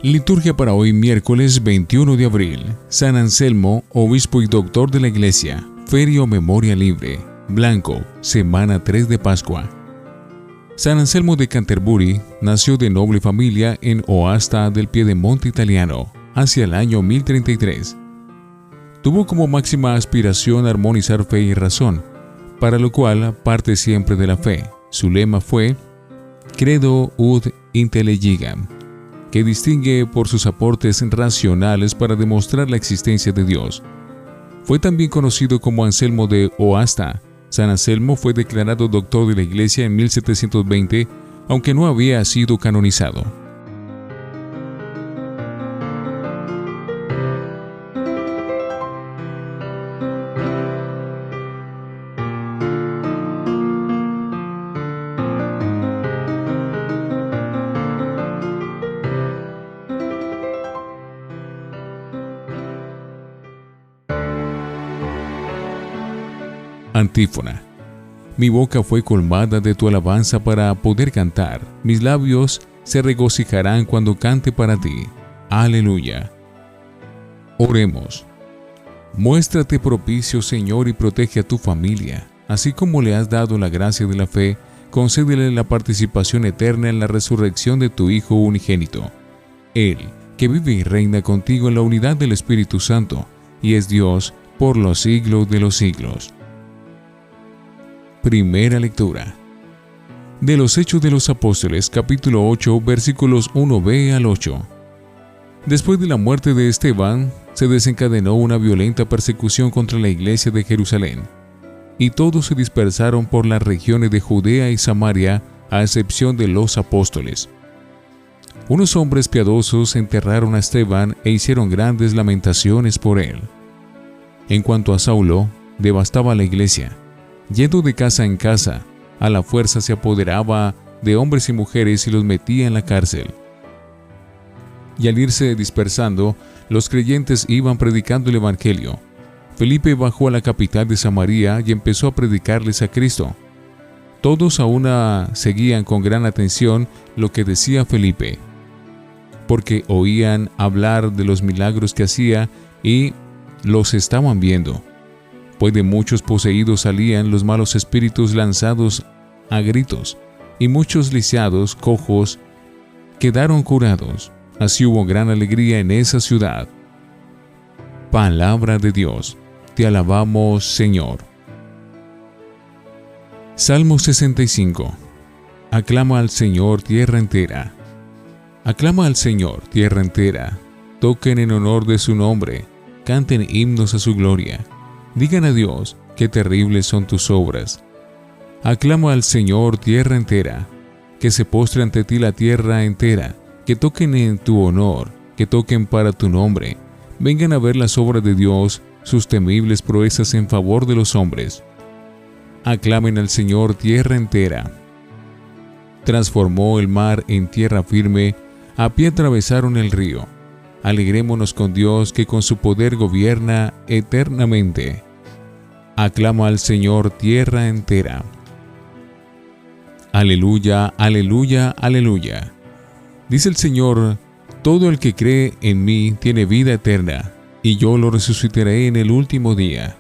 Liturgia para hoy, miércoles 21 de abril. San Anselmo, obispo y doctor de la Iglesia. Feria o memoria libre. Blanco, semana 3 de Pascua. San Anselmo de Canterbury nació de noble familia en Oasta del Piedemonte italiano, hacia el año 1033. Tuvo como máxima aspiración armonizar fe y razón, para lo cual parte siempre de la fe. Su lema fue Credo ut intelligam, que distingue por sus aportes racionales para demostrar la existencia de Dios. Fue también conocido como Anselmo de Oasta. San Anselmo fue declarado doctor de la Iglesia en 1720, aunque no había sido canonizado. Antífona. Mi boca fue colmada de tu alabanza para poder cantar. Mis labios se regocijarán cuando cante para ti. Aleluya. Oremos. Muéstrate propicio, Señor, y protege a tu familia. Así como le has dado la gracia de la fe, concédele la participación eterna en la resurrección de tu Hijo unigénito. Él, que vive y reina contigo en la unidad del Espíritu Santo, y es Dios por los siglos de los siglos. Primera lectura de los Hechos de los Apóstoles, capítulo 8, versículos 1b al 8. Después de la muerte de Esteban, se desencadenó una violenta persecución contra la iglesia de Jerusalén, y todos se dispersaron por las regiones de Judea y Samaria, a excepción de los apóstoles. Unos hombres piadosos enterraron a Esteban e hicieron grandes lamentaciones por él. En cuanto a Saulo, devastaba la iglesia. Yendo de casa en casa, a la fuerza se apoderaba de hombres y mujeres y los metía en la cárcel. Y al irse dispersando, los creyentes iban predicando el Evangelio. Felipe bajó a la capital de Samaria y empezó a predicarles a Cristo. Todos aún seguían con gran atención lo que decía Felipe, porque oían hablar de los milagros que hacía y los estaban viendo. Pues de muchos poseídos salían los malos espíritus lanzados a gritos, y muchos lisiados, cojos, quedaron curados. Así hubo gran alegría en esa ciudad. Palabra de Dios. Te alabamos, Señor. Salmo 65. Aclama al Señor, tierra entera. Aclama al Señor, tierra entera. Toquen en honor de su nombre. Canten himnos a su gloria. Digan a Dios, qué terribles son tus obras. Aclama al Señor, tierra entera. Que se postre ante ti la tierra entera. Que toquen en tu honor, que toquen para tu nombre. Vengan a ver las obras de Dios, sus temibles proezas en favor de los hombres. Aclamen al Señor, tierra entera. Transformó el mar en tierra firme, a pie atravesaron el río. Alegrémonos con Dios, que con su poder gobierna eternamente. Aclama al Señor, tierra entera. Aleluya, aleluya, aleluya. Dice el Señor, todo el que cree en mí tiene vida eterna, y yo lo resucitaré en el último día.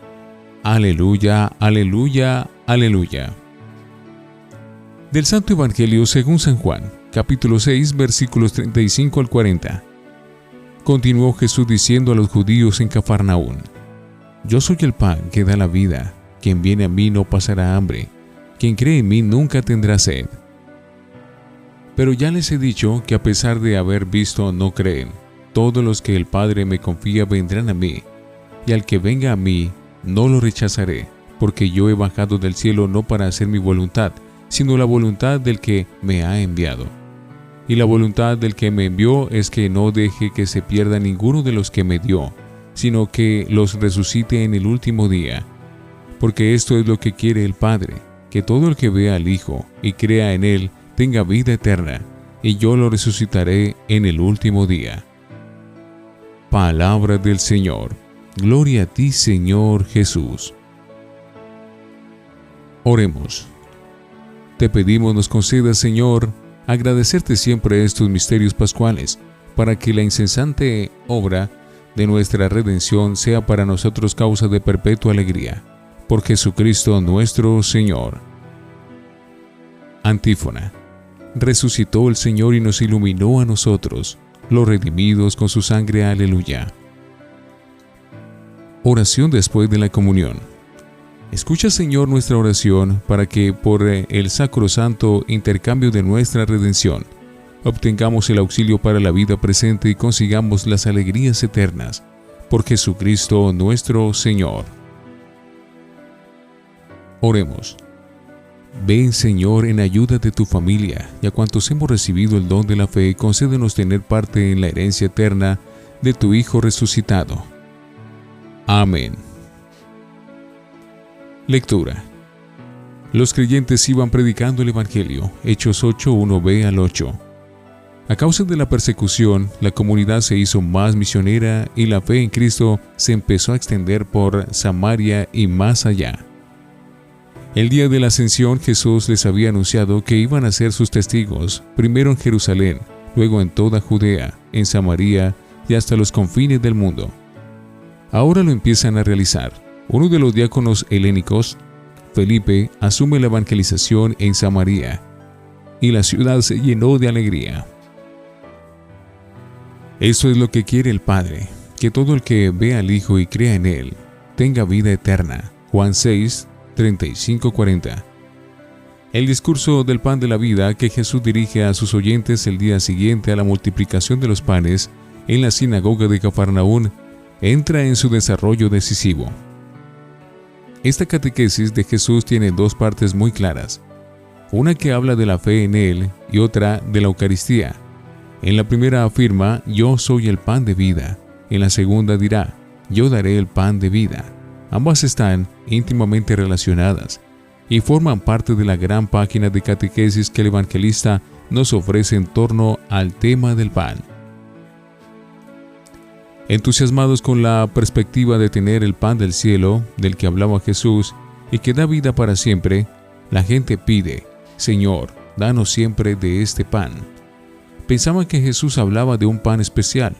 Aleluya, aleluya, aleluya. Del Santo Evangelio según San Juan, capítulo 6, versículos 35 al 40. Continuó Jesús diciendo a los judíos en Cafarnaún: Yo soy el pan que da la vida. Quien viene a mí no pasará hambre. Quien cree en mí nunca tendrá sed. Pero ya les he dicho que a pesar de haber visto no creen. Todos los que el Padre me confía vendrán a mí, y al que venga a mí no lo rechazaré, porque yo he bajado del cielo no para hacer mi voluntad, sino la voluntad del que me ha enviado. Y la voluntad del que me envió es que no deje que se pierda ninguno de los que me dio, sino que los resucite en el último día. Porque esto es lo que quiere el Padre, que todo el que vea al Hijo y crea en Él tenga vida eterna, y yo lo resucitaré en el último día. Palabra del Señor. Gloria a ti, Señor Jesús. Oremos. Te pedimos nos concedas, Señor, agradecerte siempre estos misterios pascuales, para que la incesante obra de nuestra redención sea para nosotros causa de perpetua alegría. Por Jesucristo nuestro Señor. Antífona. Resucitó el Señor y nos iluminó a nosotros, los redimidos con su sangre. Aleluya. Oración después de la comunión. Escucha, Señor, nuestra oración para que por el sacrosanto intercambio de nuestra redención obtengamos el auxilio para la vida presente y consigamos las alegrías eternas. Por Jesucristo nuestro Señor. Oremos. Ven, Señor, en ayuda de tu familia, y a cuantos hemos recibido el don de la fe, concédenos tener parte en la herencia eterna de tu Hijo resucitado. Amén. Lectura. Los creyentes iban predicando el Evangelio. Hechos 8, 1b al 8. A causa de la persecución, la comunidad se hizo más misionera y la fe en Cristo se empezó a extender por Samaria y más allá. El día de la ascensión, Jesús les había anunciado que iban a ser sus testigos, primero en Jerusalén, luego en toda Judea, en Samaria y hasta los confines del mundo. Ahora lo empiezan a realizar. Uno de los diáconos helénicos, Felipe, asume la evangelización en Samaria, y la ciudad se llenó de alegría. Esto es lo que quiere el Padre, que todo el que vea al Hijo y crea en Él, tenga vida eterna. Juan 6, 35-40. El discurso del pan de la vida que Jesús dirige a sus oyentes el día siguiente a la multiplicación de los panes en la sinagoga de Cafarnaún entra en su desarrollo decisivo. Esta catequesis de Jesús tiene dos partes muy claras, una que habla de la fe en Él y otra de la Eucaristía. En la primera afirma, yo soy el pan de vida. En la segunda dirá, yo daré el pan de vida. Ambas están íntimamente relacionadas y forman parte de la gran página de catequesis que el evangelista nos ofrece en torno al tema del pan. Entusiasmados con la perspectiva de tener el pan del cielo, del que hablaba Jesús, y que da vida para siempre, la gente pide, Señor, danos siempre de este pan. Pensaban que Jesús hablaba de un pan especial.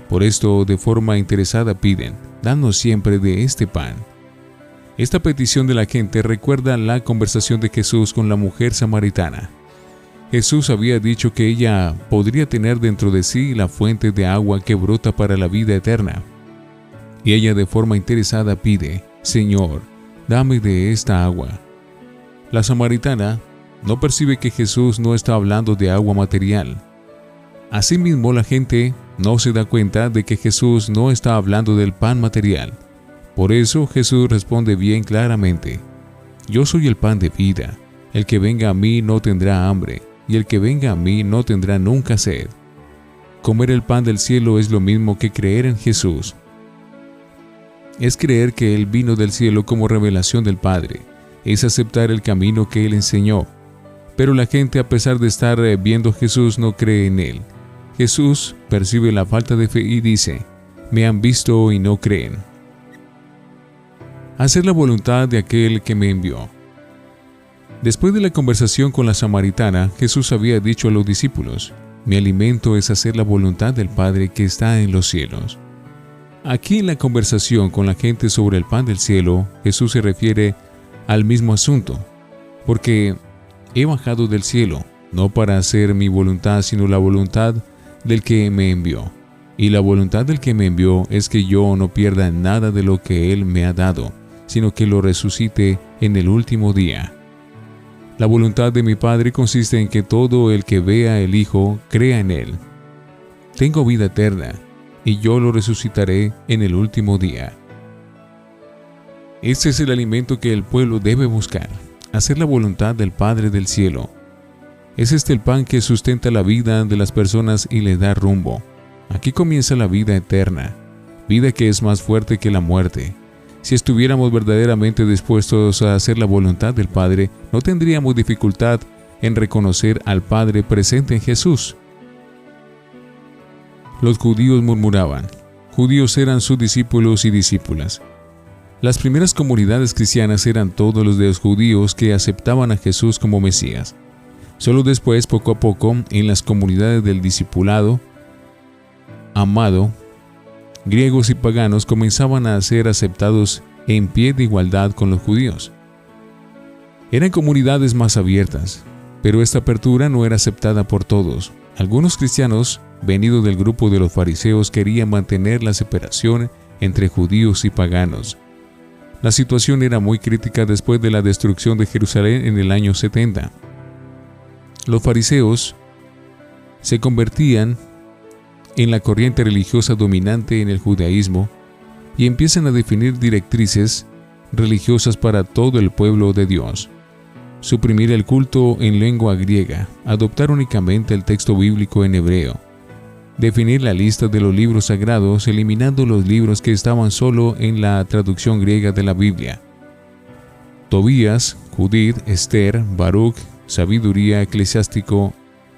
Por esto, de forma interesada piden, danos siempre de este pan. Esta petición de la gente recuerda la conversación de Jesús con la mujer samaritana. Jesús había dicho que ella podría tener dentro de sí la fuente de agua que brota para la vida eterna. Y ella de forma interesada pide, Señor, dame de esta agua. La samaritana no percibe que Jesús no está hablando de agua material. Asimismo, la gente no se da cuenta de que Jesús no está hablando del pan material. Por eso Jesús responde bien claramente, yo soy el pan de vida, el que venga a mí no tendrá hambre, y el que venga a mí no tendrá nunca sed. Comer el pan del cielo es lo mismo que creer en Jesús. Es creer que Él vino del cielo como revelación del Padre, es aceptar el camino que Él enseñó. Pero la gente, a pesar de estar viendo a Jesús, no cree en Él. Jesús percibe la falta de fe y dice, me han visto y no creen. Hacer la voluntad de aquel que me envió. Después de la conversación con la samaritana, Jesús había dicho a los discípulos, mi alimento es hacer la voluntad del Padre que está en los cielos. Aquí en la conversación con la gente sobre el pan del cielo, Jesús se refiere al mismo asunto, porque he bajado del cielo, no para hacer mi voluntad, sino la voluntad del que me envió. Y la voluntad del que me envió es que yo no pierda nada de lo que Él me ha dado, sino que lo resucite en el último día. La voluntad de mi Padre consiste en que todo el que vea el Hijo crea en Él. Tengo vida eterna, y yo lo resucitaré en el último día. Este es el alimento que el pueblo debe buscar, hacer la voluntad del Padre del cielo. Es este el pan que sustenta la vida de las personas y le da rumbo. Aquí comienza la vida eterna, vida que es más fuerte que la muerte. Si estuviéramos verdaderamente dispuestos a hacer la voluntad del Padre, no tendríamos dificultad en reconocer al Padre presente en Jesús. Los judíos murmuraban. Judíos eran sus discípulos y discípulas. Las primeras comunidades cristianas eran todos los de los judíos que aceptaban a Jesús como Mesías. Solo después, poco a poco, en las comunidades del discipulado, amado, griegos y paganos comenzaban a ser aceptados en pie de igualdad con los judíos. Eran comunidades más abiertas, pero esta apertura no era aceptada por todos. Algunos cristianos, venidos del grupo de los fariseos, querían mantener la separación entre judíos y paganos. La situación era muy crítica después de la destrucción de Jerusalén en el año 70. Los fariseos se convertían en la corriente religiosa dominante en el judaísmo y empiezan a definir directrices religiosas para todo el pueblo de Dios. Suprimir el culto en lengua griega, adoptar únicamente el texto bíblico en hebreo, definir la lista de los libros sagrados, eliminando los libros que estaban solo en la traducción griega de la Biblia. Tobías, Judith, Esther, Baruch, Sabiduría, Eclesiástico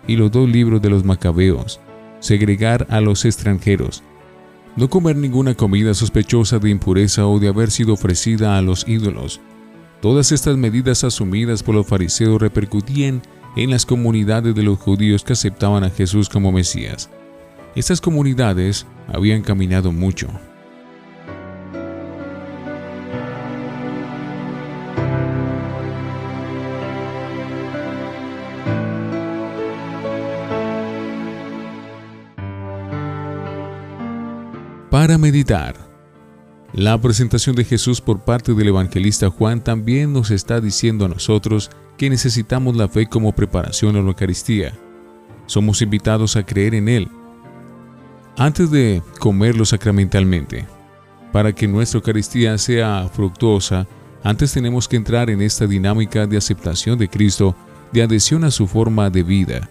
y los 2 libros de los Macabeos. Segregar a los extranjeros. No comer ninguna comida sospechosa de impureza o de haber sido ofrecida a los ídolos. Todas estas medidas asumidas por los fariseos repercutían en las comunidades de los judíos que aceptaban a Jesús como Mesías. Estas comunidades habían caminado mucho. Para meditar. La presentación de Jesús por parte del evangelista Juan también nos está diciendo a nosotros que necesitamos la fe como preparación a la Eucaristía. Somos invitados a creer en Él antes de comerlo sacramentalmente. Para que nuestra Eucaristía sea fructuosa, antes tenemos que entrar en esta dinámica de aceptación de Cristo, de adhesión a su forma de vida.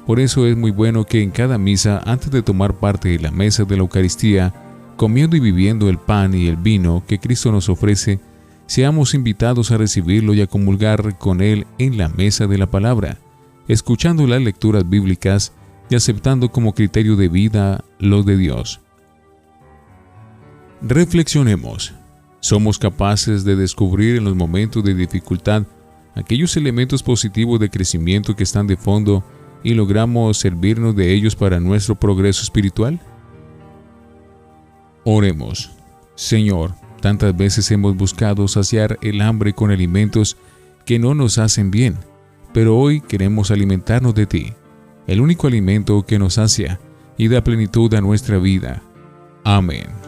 Por eso es muy bueno que en cada misa, antes de tomar parte de la mesa de la Eucaristía, comiendo y viviendo el pan y el vino que Cristo nos ofrece, seamos invitados a recibirlo y a comulgar con Él en la mesa de la palabra, escuchando las lecturas bíblicas y aceptando como criterio de vida lo de Dios. Reflexionemos. ¿Somos capaces de descubrir en los momentos de dificultad aquellos elementos positivos de crecimiento que están de fondo y logramos servirnos de ellos para nuestro progreso espiritual? Oremos. Señor, tantas veces hemos buscado saciar el hambre con alimentos que no nos hacen bien, pero hoy queremos alimentarnos de ti, el único alimento que nos sacia y da plenitud a nuestra vida. Amén.